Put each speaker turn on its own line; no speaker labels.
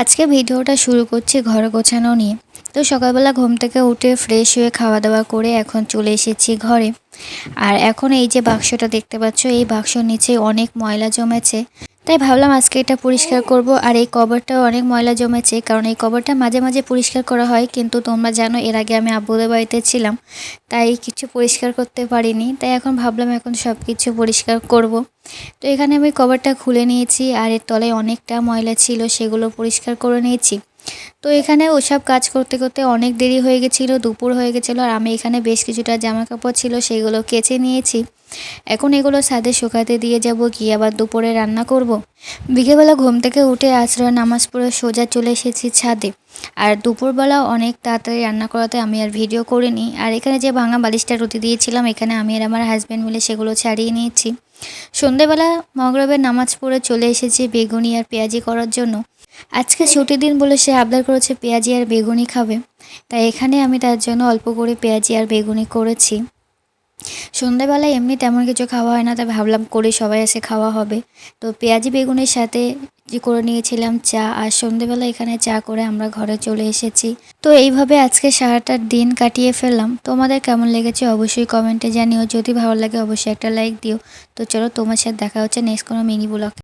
আজকে ভিডিওটা শুরু করছি ঘর গোছানো নিয়ে। তো সকালবেলা ঘুম থেকে উঠে ফ্রেশ হয়ে খাওয়া দাওয়া করে এখন চলে এসেছি ঘরে। আর এখন এই যে বাক্সটা দেখতে পাচ্ছ, এই বাক্সর নিচে অনেক ময়লা জমেছে। তাই ভাবলাম আজকে এটা পরিষ্কার করব। আর এই কভারটাও অনেক ময়লা জমেছে, কারণ এই কভারটা মাঝে মাঝে পরিষ্কার করা হয়, কিন্তু তোমরা জানো এর আগে আমি আব্বুদের বাড়িতে ছিলাম, তাই কিছু পরিষ্কার করতে পারিনি। তাই এখন ভাবলাম এখন সব কিছু পরিষ্কার করব। তো এখানে আমি কভারটা খুলে নিয়েছি, আর এর তলায় অনেকটা ময়লা ছিল, সেগুলো পরিষ্কার করে নিয়েছি। তো এখানে ওসব কাজ করতে করতে অনেক দেরি হয়ে গেছিলো, দুপুর হয়ে গেছিলো। আর আমি এখানে বেশ কিছুটা জামা কাপড় ছিল সেগুলো কেচে নিয়েছি। এখন এগুলো ছাদে শুকাতে দিয়ে যাব, গিয়ে আবার দুপুরে রান্না করব। বিকেলবেলা ঘুম থেকে উঠে আছরের নামাজ পড়ে সোজা চলে এসেছি ছাদে। আর দুপুরবেলা অনেক তাড়াতাড়ি রান্না করাতে আমি আর ভিডিও করিনি। আর এখানে যে ভাঙা বালিশটা রুটি দিয়েছিলাম, এখানে আমি আর আমার হাজব্যান্ড মিলে সেগুলো ছাড়িয়ে নিয়েছি। সন্ধেবেলা মাগরিবের নামাজ পড়ে চলে এসেছি বেগুনি আর পেঁয়াজি করার জন্য। আজকে ছুটির দিন বলে সে আবদার করেছে পেঁয়াজি আর বেগুনি খাবে, তাই এখানে আমি তার জন্য অল্প করে পেঁয়াজি আর বেগুনি করেছি। সন্ধ্যাবেলায় এমনি তেমন কিছু খাওয়া হয় না, তাই ভাবলাম করে সবাই এসে খাওয়া হবে। তো পেঁয়াজি বেগুনের সাথে যে করে নিয়েছিলাম চা, আর সন্ধ্যেবেলা এখানে চা করে আমরা ঘরে চলে এসেছি। তো এইভাবে আজকে সারাটা দিন কাটিয়ে ফেললাম। তোমাদের কেমন লেগেছে অবশ্যই কমেন্টে জানিও, যদি ভালো লাগে অবশ্যই একটা লাইক দিও। তো চলো, তোমার সাথে দেখা হচ্ছে নেক্সট কোনো মিনি ব্লগ।